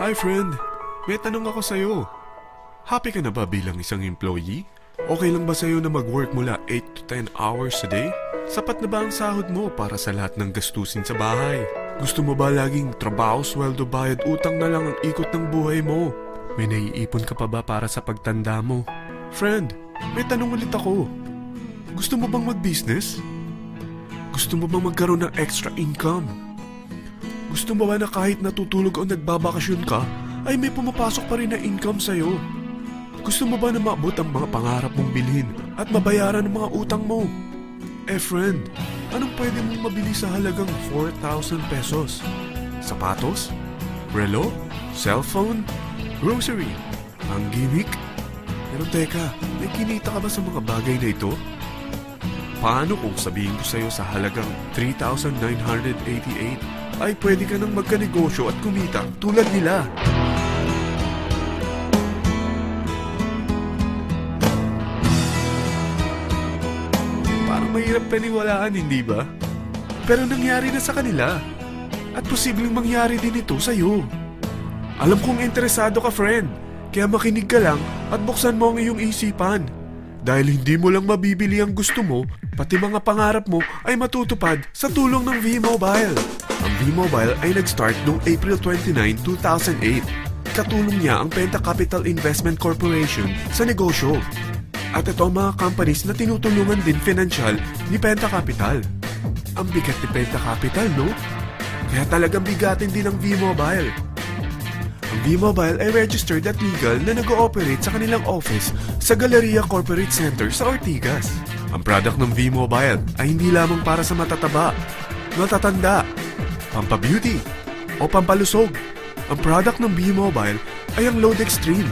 Hi friend, may tanong ako sa'yo. Happy ka na ba bilang isang employee? Okay lang ba sa'yo na mag-work mula 8 to 10 hours a day? Sapat na ba ang sahod mo para sa lahat ng gastusin sa bahay? Gusto mo ba laging trabaho, sweldo, bayad, utang na lang ang ikot ng buhay mo? May naiipon ka pa ba para sa pagtanda mo? Friend, may tanong ulit ako. Gusto mo bang mag-business? Gusto mo bang magkaroon ng extra income? Gusto mo ba na kahit natutulog o nagbabakasyon ka, ay may pumapasok pa rin na income sa'yo? Gusto mo ba na maabot ang mga pangarap mong bilhin at mabayaran ang mga utang mo? Friend, anong pwede mong mabili sa halagang 4,000 pesos? Sapatos? Relo? Cellphone? Grocery? Ang gimmick? Pero teka, may kinita ka ba sa mga bagay na ito? Paano kung sabihin ko sa'yo sa halagang 3,988 ay pwede ka nang magkanegosyo at kumita tulad nila? Parang mahirap paniwalaan, hindi ba? Pero nangyari na sa kanila. At posibleng mangyari din ito sa'yo. Alam kong interesado ka, friend. Kaya makinig ka lang at buksan mo ang iyong isipan. Dahil hindi mo lang mabibili ang gusto mo, pati mga pangarap mo ay matutupad sa tulong ng V-Mobile. Ang V-Mobile ay nag-start noong April 29, 2008. Katulong niya ang Penta Capital Investment Corporation sa negosyo. At ito ang mga companies na tinutulungan din financial ni Penta Capital. Ang bigat ni Penta Capital, no? Kaya talagang bigatin din ang V-Mobile. Ang V-Mobile ay registered at legal na nag-ooperate sa kanilang office sa Galleria Corporate Center sa Ortigas. Ang product ng V-Mobile ay hindi lamang para sa matataba, matatanda, pampabeauty, o pampalusog. Ang product ng V-Mobile ay ang Load Extreme,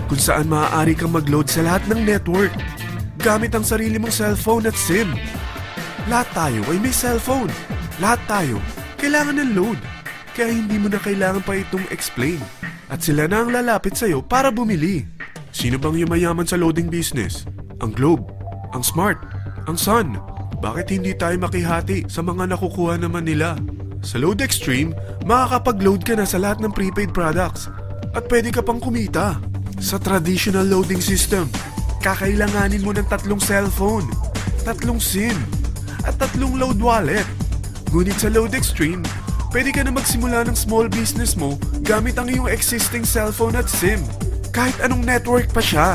kung saan maaari kang mag-load sa lahat ng network gamit ang sarili mong cellphone at SIM. Lahat tayo ay may cellphone. Lahat tayo kailangan ng load. Kaya hindi mo na kailangan pa itong explain. At sila na ang lalapit sa'yo para bumili. Sino bang yumayaman sa loading business? Ang Globe, ang Smart, ang Sun. Bakit hindi tayo makihati sa mga nakukuha naman nila? Sa Load Extreme, makakapag-load ka na sa lahat ng prepaid products. At pwede ka pang kumita. Sa traditional loading system, kakailanganin mo ng 3 cellphone, 3 SIM, at 3 load wallet. Ngunit sa Load Extreme, pwede ka na magsimula ng small business mo gamit ang iyong existing cellphone at SIM. Kahit anong network pa siya.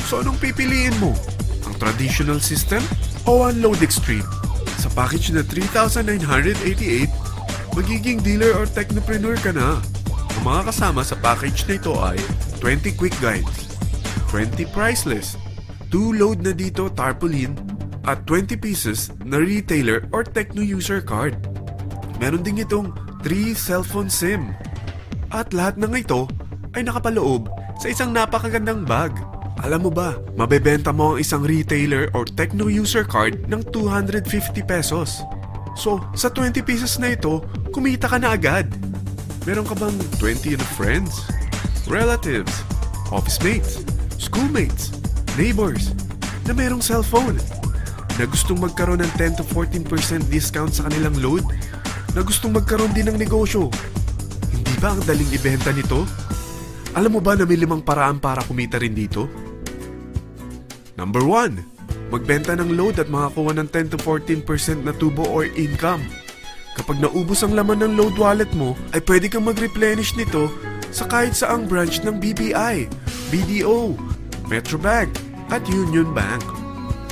So anong pipiliin mo? Ang traditional system o ang Load Extreme? Sa package na 3,988, magiging dealer or technopreneur ka na. Ang mga kasama sa package na ito ay 20 quick guides, 20 price list, 2 load na dito tarpaulin, at 20 pieces na retailer or techno user card. Meron din itong 3 cellphone SIM. At lahat ng ito ay nakapaloob sa isang napakagandang bag. Alam mo ba, mabebenta mo ang isang retailer or techno user card ng 250 pesos. So, sa 20 pieces na ito, kumita ka na agad. Meron ka bang 20 na friends, relatives, office mates, schoolmates, neighbors na merong cellphone? Na gustong magkaroon ng 10 to 14% discount sa kanilang load? Na gustong magkaroon din ng negosyo? Hindi ba ang daling ibenta nito? Alam mo ba na may 5 paraan para kumita rin dito? Number 1. Magbenta ng load at makakuha ng 10 to 14% na tubo or income. Kapag naubos ang laman ng load wallet mo, ay pwede kang mag-replenish nito sa kahit saang branch ng BPI, BDO, Metrobank, at Union Bank,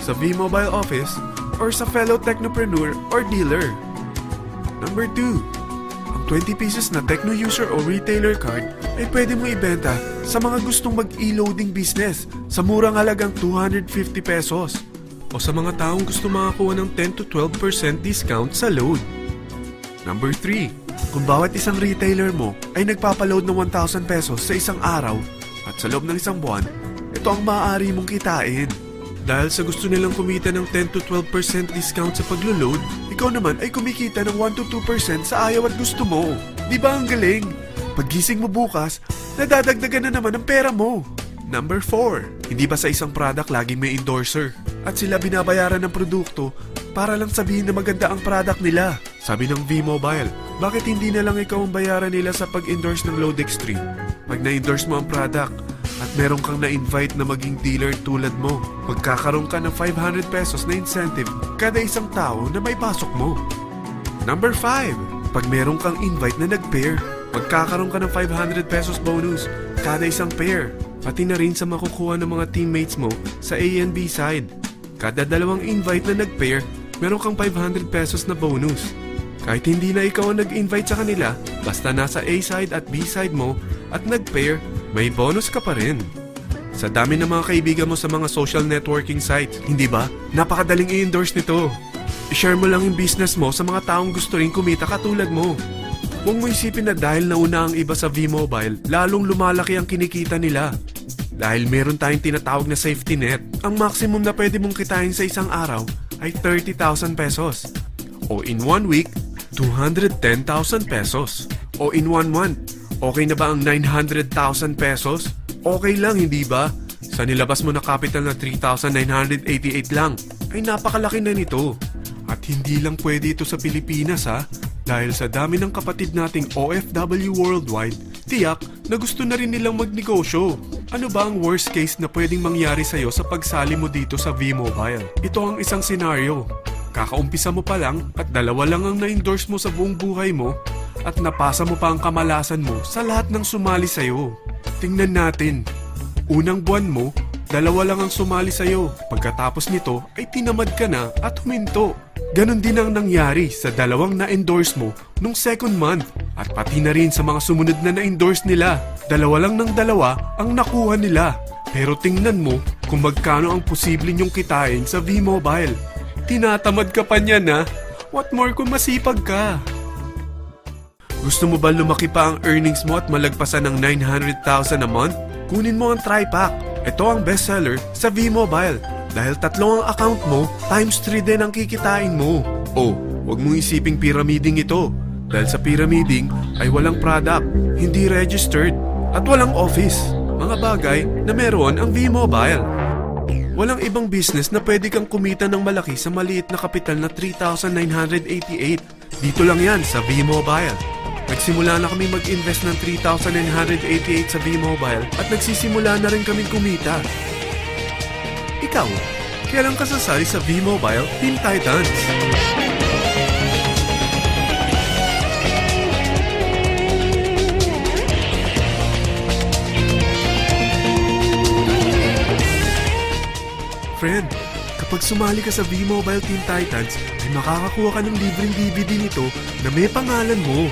sa V-Mobile office, or sa fellow technopreneur or dealer. Number 2. Ang 20 pieces na techno user o retailer card ay pwede mo ibenta sa mga gustong mag-e-loading business sa murang halagang 250 pesos o sa mga taong gusto makakuha ng 10 to 12% discount sa load. Number 3. Kung bawat isang retailer mo ay nagpapaload ng 1,000 pesos sa isang araw at sa loob ng isang buwan, ito ang maaari mong kitain. Dahil sa gusto nilang kumita ng 10 to 12% discount sa paglo-load, ikaw naman ay kumikita ng 1 to 2% sa ayaw at gusto mo. Di ba ang galing? Paggising mo bukas, nadadagdagan na naman ang pera mo. Number 4. Hindi ba sa isang product laging may endorser? At sila binabayaran ng produkto para lang sabihin na maganda ang product nila. Sabi ng V-Mobile, Bakit hindi na lang ikaw ang bayaran nila sa pag-endorse ng Load Extreme? Pag na-endorse mo ang product at meron kang na-invite na maging dealer tulad mo, magkakaroon ka ng 500 pesos na incentive kada isang tao na may pasok mo. Number 5. Pag meron kang invite na nag-pair, magkakaroon ka ng 500 pesos bonus kada isang pair. Pati na rin sa makukuha ng mga teammates mo sa A and B side. Kada dalawang invite na nag-pair, meron kang 500 pesos na bonus. Kahit hindi na ikaw ang nag-invite sa kanila, basta nasa A side at B side mo at nag-pair, may bonus ka pa rin. Sa dami ng mga kaibigan mo sa mga social networking sites, hindi ba? Napakadaling i-endorse nito. I-share mo lang yung business mo sa mga taong gusto rin kumita katulad mo. Huwag mo isipin na dahil nauna ang iba sa V-Mobile, lalong lumalaki ang kinikita nila. Dahil meron tayong tinatawag na safety net, ang maximum na pwede mong kitain sa isang araw ay 30,000 pesos. O in 1 week, 210,000 pesos. O in 1 month, okay na ba ang 900,000 pesos? Okay lang, hindi ba? Sa nilabas mo na capital na 3,988 lang, ay napakalaki na nito. At hindi lang pwede ito sa Pilipinas ha, dahil sa dami ng kapatid nating OFW worldwide, tiyak na gusto na rin nilang magnegosyo. Ano ba ang worst case na pwedeng mangyari sa'yo sa pagsali mo dito sa V-Mobile? Ito ang isang senaryo. Kakaumpisa mo pa lang at 2 lang ang na-endorse mo sa buong buhay mo at napasa mo pa ang kamalasan mo sa lahat ng sumali sa'yo. Tingnan natin. Unang buwan mo, 2 lang ang sumali sa'yo. Pagkatapos nito ay tinamad ka na at huminto. Ganon din ang nangyari sa 2 na-endorse mo nung second month at pati na rin sa mga sumunod na na-endorse nila. 2 lang ng 2 ang nakuha nila. Pero tingnan mo kung magkano ang posible nyong kitain sa V-Mobile. Tinatamad ka pa niyan ha? What more kung masipag ka? Gusto mo ba lumaki pa ang earnings mo at malagpasan ng 900,000 a month? Kunin mo ang TriPack. Ito ang bestseller sa V-Mobile. Dahil 3 ang account mo, times 3 din ang kikitain mo. Oh, huwag mong isiping pyramiding ito. Dahil sa pyramiding ay walang product, hindi registered, at walang office. Mga bagay na meron ang V-Mobile. Walang ibang business na pwede kang kumita ng malaki sa maliit na kapital na 3,988. Dito lang yan sa V-Mobile. Nagsimula na kami mag-invest ng 3,988 sa V-Mobile at nagsisimula na rin kami kumita. Ikaw, kailan ka sasali sa V-Mobile Teen Titans? Friend, kapag sumali ka sa V-Mobile Teen Titans, ay makakakuha ka ng libreng DVD nito na may pangalan mo.